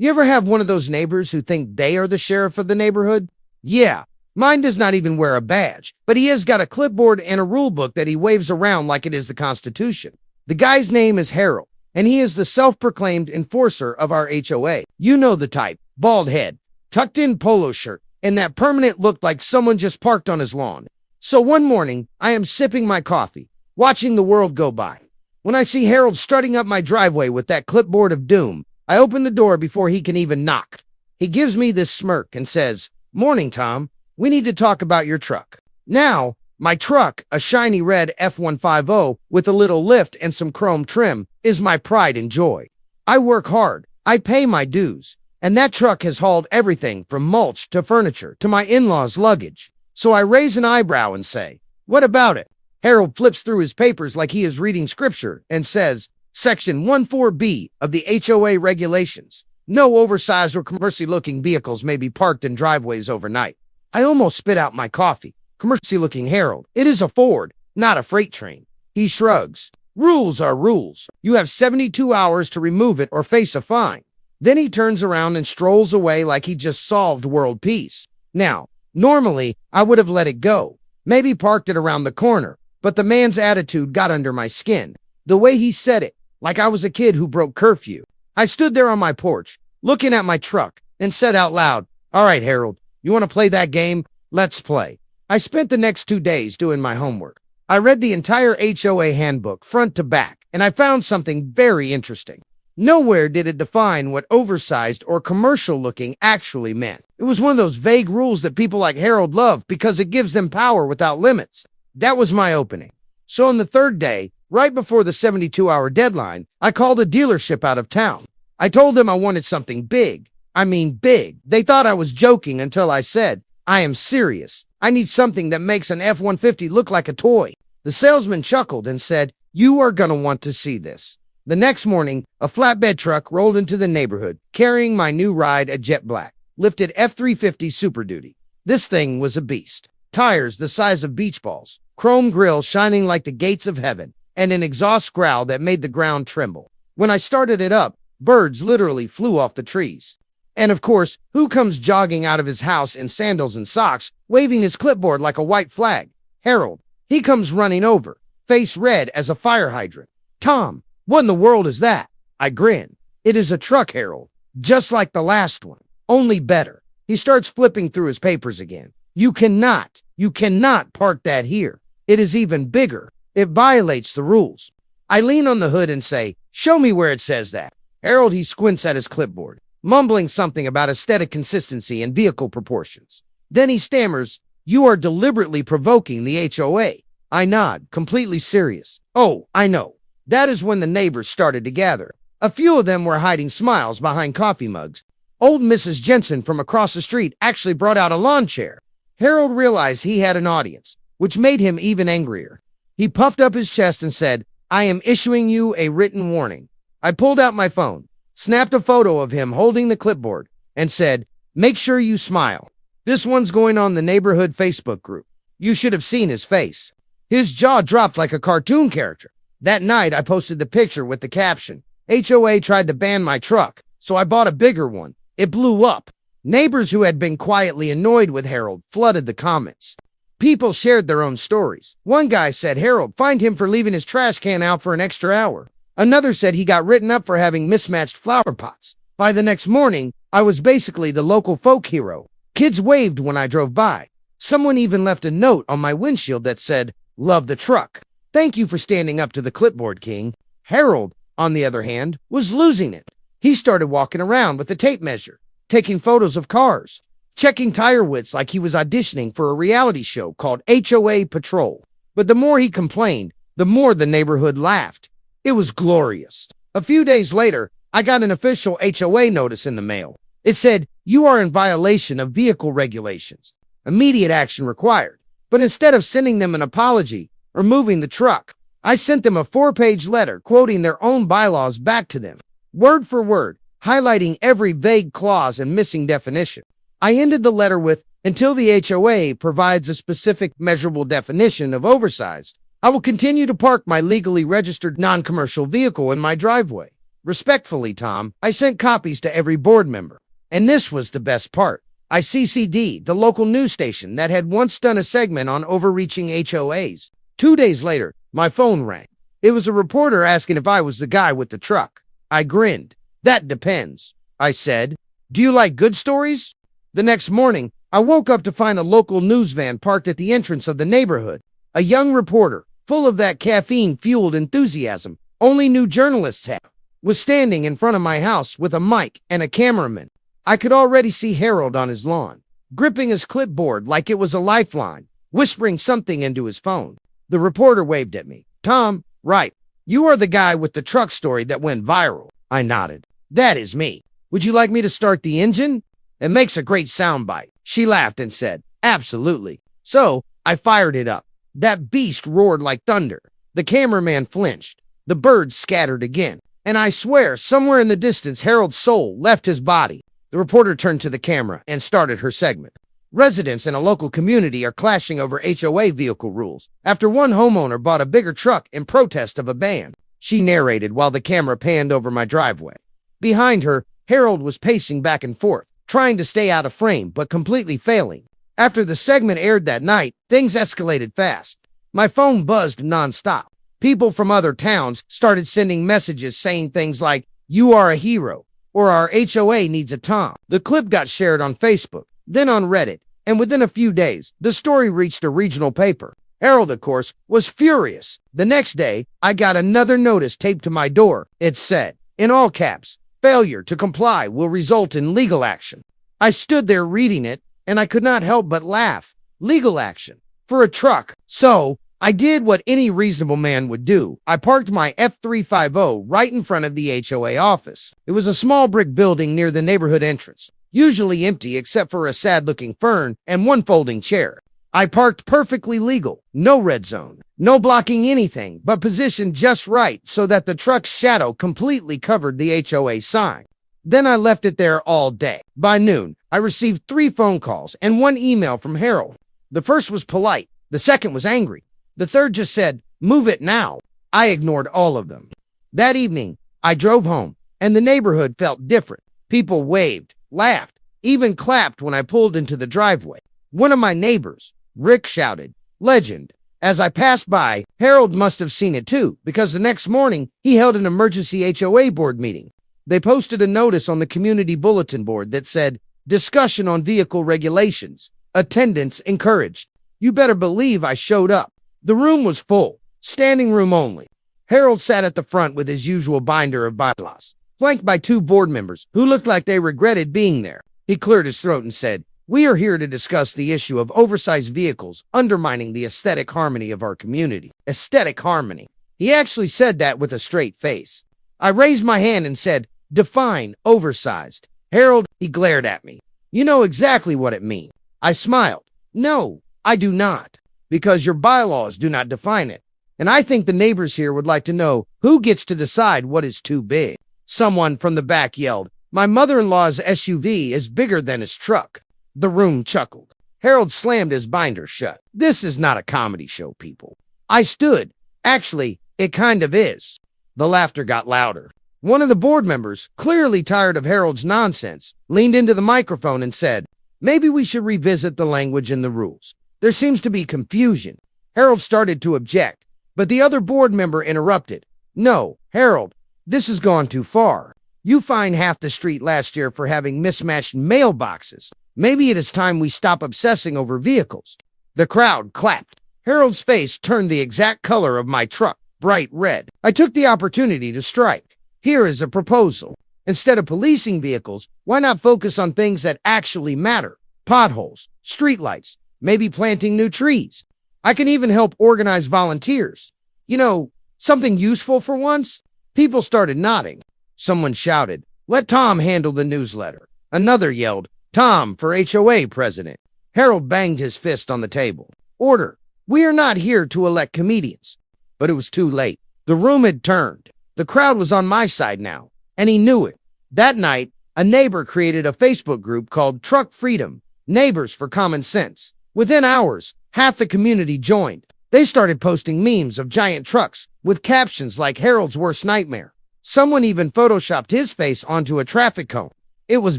You ever have one of those neighbors who think they are the sheriff of the neighborhood? Yeah, mine does not even wear a badge, but he has got a clipboard and a rule book that he waves around like it is the Constitution. The guy's name is Harold, and he is the self-proclaimed enforcer of our HOA. You know the type, bald head, tucked-in polo shirt, and that permanent look like someone just parked on his lawn. So one morning, I am sipping my coffee, watching the world go by, when I see Harold strutting up my driveway with that clipboard of doom. I open the door before he can even knock. He gives me this smirk and says, "Morning, Tom. We need to talk about your truck." Now, my truck, a shiny red F150 with a little lift and some chrome trim, is my pride and joy. I work hard. I pay my dues. And that truck has hauled everything from mulch to furniture to my in-laws' luggage. So I raise an eyebrow and say, "What about it?" Harold flips through his papers like he is reading scripture and says, Section 14B of the HOA regulations. No oversized or commercial-looking vehicles may be parked in driveways overnight. I almost spit out my coffee. Commercial-looking Harold. It is a Ford, not a freight train. He shrugs. Rules are rules. You have 72 hours to remove it or face a fine. Then he turns around and strolls away like he just solved world peace. Now, normally, I would have let it go. Maybe parked it around the corner. But the man's attitude got under my skin. The way he said it, like I was a kid who broke curfew. I stood there on my porch, looking at my truck, and said out loud, "All right, Harold, you want to play that game? Let's play." I spent the next 2 days doing my homework. I read the entire HOA handbook front to back, and I found something very interesting. Nowhere did it define what oversized or commercial-looking actually meant. It was one of those vague rules that people like Harold love because it gives them power without limits. That was my opening. So on the third day, right before the 72-hour deadline, I called a dealership out of town. I told them I wanted something big. I mean big. They thought I was joking until I said, "I am serious. I need something that makes an F-150 look like a toy." The salesman chuckled and said, "You are going to want to see this." The next morning, a flatbed truck rolled into the neighborhood, carrying my new ride, a jet black, lifted F-350 Super Duty. This thing was a beast. Tires the size of beach balls, chrome grille shining like the gates of heaven, and an exhaust growl that made the ground tremble. When I started it up, birds literally flew off the trees. And of course, who comes jogging out of his house in sandals and socks, waving his clipboard like a white flag? Harold. He comes running over, face red as a fire hydrant. "Tom, what in the world is that?" I grin. "It is a truck, Harold. Just like the last one, only better." He starts flipping through his papers again. You cannot park that here. It is even bigger. It violates the rules." I lean on the hood and say, "Show me where it says that." Harold, he squints at his clipboard, mumbling something about aesthetic consistency and vehicle proportions. Then he stammers, "You are deliberately provoking the HOA." I nod, completely serious. "Oh, I know." That is when the neighbors started to gather. A few of them were hiding smiles behind coffee mugs. Old Mrs. Jensen from across the street actually brought out a lawn chair. Harold realized he had an audience, which made him even angrier. He puffed up his chest and said, "I am issuing you a written warning." I pulled out my phone, snapped a photo of him holding the clipboard, and said, "Make sure you smile. This one's going on the neighborhood Facebook group." You should have seen his face. His jaw dropped like a cartoon character. That night, I posted the picture with the caption, "HOA tried to ban my truck, so I bought a bigger one." It blew up. Neighbors who had been quietly annoyed with Harold flooded the comments. People shared their own stories. One guy said Harold fined him for leaving his trash can out for an extra hour. Another said he got written up for having mismatched flower pots. By the next morning, I was basically the local folk hero. Kids waved when I drove by. Someone even left a note on my windshield that said, "Love the truck. Thank you for standing up to the clipboard king." Harold, on the other hand, was losing it. He started walking around with a tape measure, taking photos of cars, checking tire widths like he was auditioning for a reality show called HOA Patrol. But the more he complained, the more the neighborhood laughed. It was glorious. A few days later, I got an official HOA notice in the mail. It said, "You are in violation of vehicle regulations. Immediate action required." But instead of sending them an apology or moving the truck, I sent them a 4-page letter quoting their own bylaws back to them, word for word, highlighting every vague clause and missing definition. I ended the letter with, "Until the HOA provides a specific measurable definition of oversized, I will continue to park my legally registered non-commercial vehicle in my driveway." Respectfully, Tom, I sent copies to every board member. And this was the best part. I CC'd the local news station that had once done a segment on overreaching HOAs. 2 days later, my phone rang. It was a reporter asking if I was the guy with the truck. I grinned. That depends, I said. Do you like good stories? The next morning, I woke up to find a local news van parked at the entrance of the neighborhood. A young reporter, full of that caffeine-fueled enthusiasm only new journalists have, was standing in front of my house with a mic and a cameraman. I could already see Harold on his lawn, gripping his clipboard like it was a lifeline, whispering something into his phone. The reporter waved at me. Tom, right. You are the guy with the truck story that went viral. I nodded. That is me. Would you like me to start the engine? It makes a great soundbite. She laughed and said, absolutely. So I fired it up. That beast roared like thunder. The cameraman flinched. The birds scattered again. And I swear, somewhere in the distance, Harold's soul left his body. The reporter turned to the camera and started her segment. Residents in a local community are clashing over HOA vehicle rules after one homeowner bought a bigger truck in protest of a ban. She narrated while the camera panned over my driveway. Behind her, Harold was pacing back and forth, trying to stay out of frame, but completely failing. After the segment aired that night, things escalated fast. My phone buzzed nonstop. People from other towns started sending messages saying things like, "You are a hero," or "Our HOA needs a Tom." The clip got shared on Facebook, then on Reddit, and within a few days, the story reached a regional paper. Harold, of course, was furious. The next day, I got another notice taped to my door. It said, in all caps, "Failure to comply will result in legal action." I stood there reading it, and I could not help but laugh. Legal action for a truck. So I did what any reasonable man would do. I parked my F350 right in front of the HOA office. It was a small brick building near the neighborhood entrance, usually empty except for a sad-looking fern and one folding chair. I parked perfectly legal, no red zone, no blocking anything, but positioned just right so that the truck's shadow completely covered the HOA sign. Then I left it there all day. By noon, I received 3 phone calls and 1 email from Harold. The first was polite. The second was angry. The third just said, "Move it now." I ignored all of them. That evening, I drove home, and the neighborhood felt different. People waved, laughed, even clapped when I pulled into the driveway. One of my neighbors, Rick, shouted, "Legend." As I passed by, Harold must have seen it too, because the next morning, he held an emergency HOA board meeting. They posted a notice on the community bulletin board that said, "Discussion on vehicle regulations. Attendance encouraged." You better believe I showed up. The room was full, standing room only. Harold sat at the front with his usual binder of bylaws, flanked by 2 board members who looked like they regretted being there. He cleared his throat and said, "We are here to discuss the issue of oversized vehicles undermining the aesthetic harmony of our community." Aesthetic harmony. He actually said that with a straight face. I raised my hand and said, "Define oversized." "Harold," he glared at me, "you know exactly what it means." I smiled. "No, I do not, because your bylaws do not define it. And I think the neighbors here would like to know who gets to decide what is too big." Someone from the back yelled, "My mother-in-law's SUV is bigger than his truck." The room chuckled. Harold slammed his binder shut. "This is not a comedy show, people." I stood. "Actually, it kind of is." The laughter got louder. One of the board members, clearly tired of Harold's nonsense, leaned into the microphone and said, "Maybe we should revisit the language in the rules. There seems to be confusion." Harold started to object, but the other board member interrupted. "No, Harold, this has gone too far. You fined half the street last year for having mismatched mailboxes. Maybe it is time we stop obsessing over vehicles." The crowd clapped. Harold's face turned the exact color of my truck, bright red. I took the opportunity to strike. "Here is a proposal. Instead of policing vehicles, why not focus on things that actually matter? Potholes, streetlights, maybe planting new trees. I can even help organize volunteers. You know, something useful for once." People started nodding. Someone shouted, "Let Tom handle the newsletter." Another yelled, "Tom for HOA president." Harold banged his fist on the table. "Order. We are not here to elect comedians." But it was too late. The room had turned. The crowd was on my side now, and he knew it. That night, a neighbor created a Facebook group called Truck Freedom, Neighbors for Common Sense. Within hours, half the community joined. They started posting memes of giant trucks with captions like Harold's worst nightmare. Someone even photoshopped his face onto a traffic cone. It was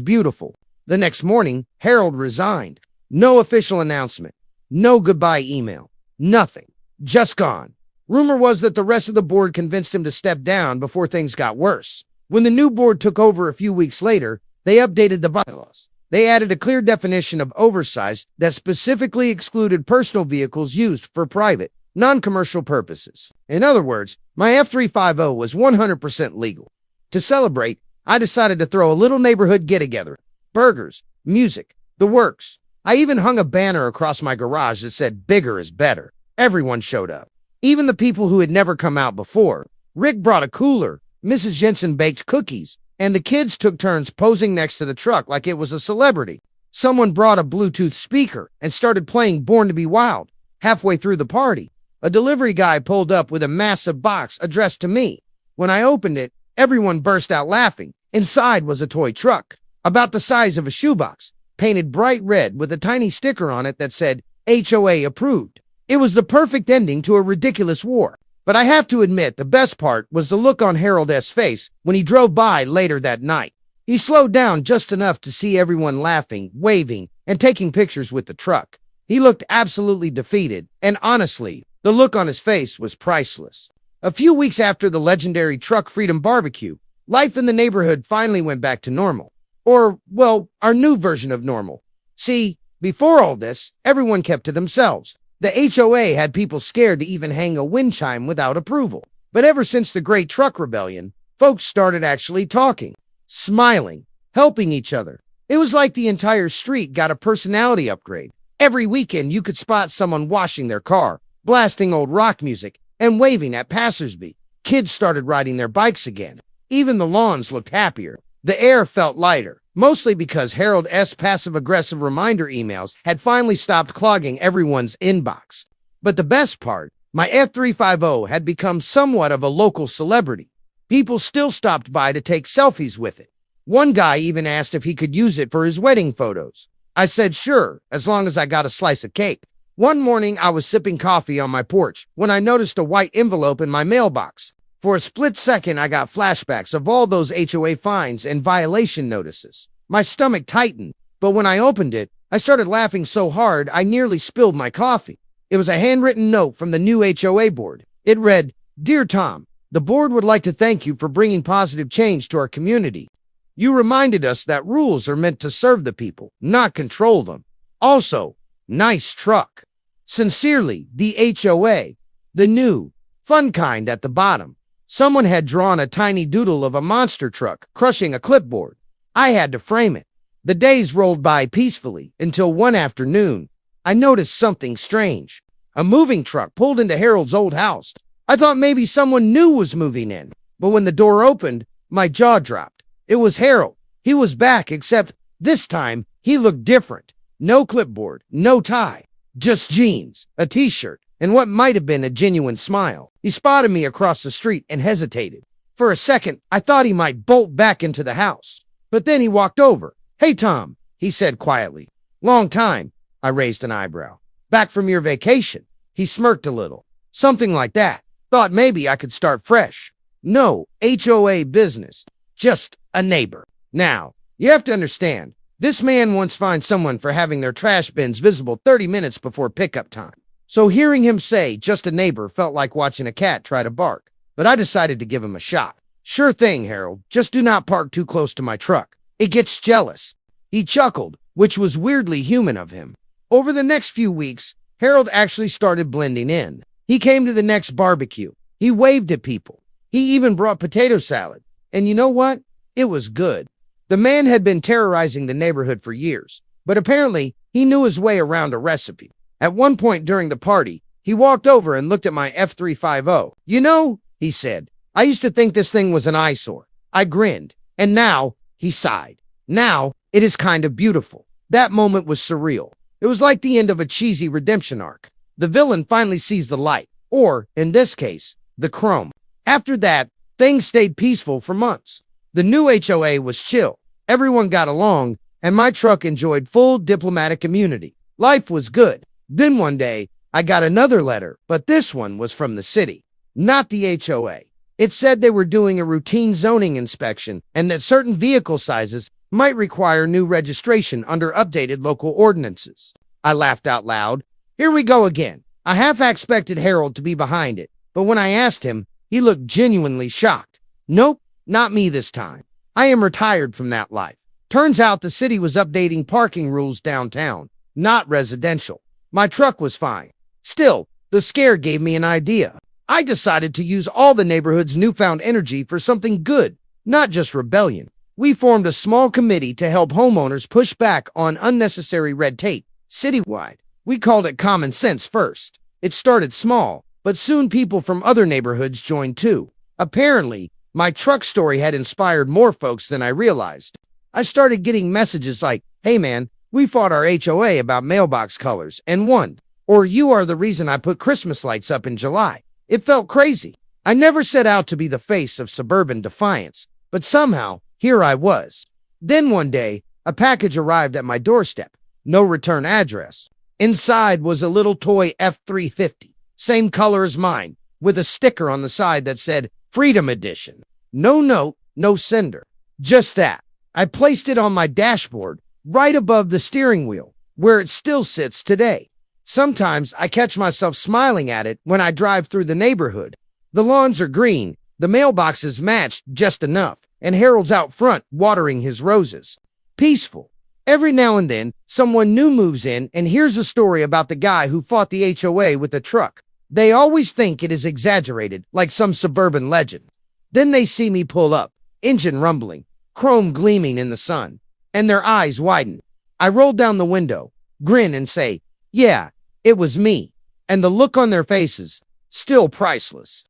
beautiful. The next morning, Harold resigned. No official announcement. No goodbye email. Nothing. Just gone. Rumor was that the rest of the board convinced him to step down before things got worse. When the new board took over a few weeks later, they updated the bylaws. They added a clear definition of oversize that specifically excluded personal vehicles used for private, non-commercial purposes. In other words, my F350 was 100% legal. To celebrate, I decided to throw a little neighborhood get-together. Burgers, music, the works. I even hung a banner across my garage that said bigger is better. Everyone showed up. Even the people who had never come out before. Rick brought a cooler. Mrs. Jensen baked cookies. And the kids took turns posing next to the truck like it was a celebrity. Someone brought a Bluetooth speaker and started playing Born to Be Wild. Halfway through the party, a delivery guy pulled up with a massive box addressed to me. When I opened it, everyone burst out laughing. Inside was a toy truck, about the size of a shoebox, painted bright red with a tiny sticker on it that said, HOA approved. It was the perfect ending to a ridiculous war. But I have to admit, the best part was the look on Harold S.'s face when he drove by later that night. He slowed down just enough to see everyone laughing, waving, and taking pictures with the truck. He looked absolutely defeated, and honestly, the look on his face was priceless. A few weeks after the legendary Truck Freedom Barbecue, life in the neighborhood finally went back to normal. Or, well, our new version of normal. See, before all this, everyone kept to themselves. The HOA had people scared to even hang a wind chime without approval. But ever since the Great Truck Rebellion, folks started actually talking, smiling, helping each other. It was like the entire street got a personality upgrade. Every weekend you could spot someone washing their car, blasting old rock music, and waving at passersby. Kids started riding their bikes again. Even the lawns looked happier. The air felt lighter, mostly because Harold S. passive-aggressive reminder emails had finally stopped clogging everyone's inbox. But the best part, my F350 had become somewhat of a local celebrity. People still stopped by to take selfies with it. One guy even asked if he could use it for his wedding photos. I said sure, as long as I got a slice of cake. One morning, I was sipping coffee on my porch when I noticed a white envelope in my mailbox. For a split second, I got flashbacks of all those HOA fines and violation notices. My stomach tightened, but when I opened it, I started laughing so hard I nearly spilled my coffee. It was a handwritten note from the new HOA board. It read, "Dear Tom, the board would like to thank you for bringing positive change to our community. You reminded us that rules are meant to serve the people, not control them. Also, nice truck. Sincerely, the HOA." The new, fun kind at the bottom. Someone had drawn a tiny doodle of a monster truck crushing a clipboard. I had to frame it. The days rolled by peacefully until one afternoon, I noticed something strange. A moving truck pulled into Harold's old house. I thought maybe someone new was moving in, but when the door opened, my jaw dropped. It was Harold. He was back, except this time he looked different. No clipboard, no tie, just jeans, a t-shirt, and what might have been a genuine smile. He spotted me across the street and hesitated. For a second, I thought he might bolt back into the house. But then he walked over. "Hey, Tom," he said quietly. "Long time." I raised an eyebrow. "Back from your vacation?" He smirked a little. "Something like that. Thought maybe I could start fresh." "No HOA business. Just a neighbor." Now, you have to understand, this man once fined someone for having their trash bins visible 30 minutes before pickup time. So hearing him say just a neighbor felt like watching a cat try to bark. But I decided to give him a shot. "Sure thing, Harold. Just do not park too close to my truck. It gets jealous." He chuckled, which was weirdly human of him. Over the next few weeks, Harold actually started blending in. He came to the next barbecue. He waved at people. He even brought potato salad. And you know what? It was good. The man had been terrorizing the neighborhood for years, but apparently he knew his way around a recipe. At one point during the party, he walked over and looked at my F350. "You know," he said, "I used to think this thing was an eyesore." I grinned. "And now," he sighed, "now it is kind of beautiful." That moment was surreal. It was like the end of a cheesy redemption arc. The villain finally sees the light, or, in this case, the chrome. After that, things stayed peaceful for months. The new HOA was chill. Everyone got along, and my truck enjoyed full diplomatic immunity. Life was good. Then one day, I got another letter, but this one was from the city, not the HOA. It said they were doing a routine zoning inspection and that certain vehicle sizes might require new registration under updated local ordinances. I laughed out loud. Here we go again. I half expected Harold to be behind it, but when I asked him, he looked genuinely shocked. Nope, not me this time. I am retired from that life. Turns out the city was updating parking rules downtown, not residential. My truck was fine. Still, the scare gave me an idea. I decided to use all the neighborhood's newfound energy for something good, not just rebellion. We formed a small committee to help homeowners push back on unnecessary red tape citywide. We called it Common Sense First. It started small, but soon people from other neighborhoods joined too. Apparently, my truck story had inspired more folks than I realized. I started getting messages like, "Hey man, we fought our HOA about mailbox colors and won," or "You are the reason I put Christmas lights up in July." It felt crazy. I never set out to be the face of suburban defiance, but somehow, here I was. Then one day, a package arrived at my doorstep. No return address. Inside was a little toy F-350, same color as mine, with a sticker on the side that said, Freedom Edition. No note, no sender. Just that. I placed it on my dashboard, right above the steering wheel, where it still sits today. Sometimes I catch myself smiling at it when I drive through the neighborhood. The lawns are green, the mailboxes matched just enough, and Harold's out front watering his roses. Peaceful. Every now and then, someone new moves in and hears a story about the guy who fought the HOA with a truck. They always think it is exaggerated, like some suburban legend. Then they see me pull up, engine rumbling, chrome gleaming in the sun, and their eyes widen. I roll down the window, grin and say, "Yeah, it was me." And the look on their faces, still priceless.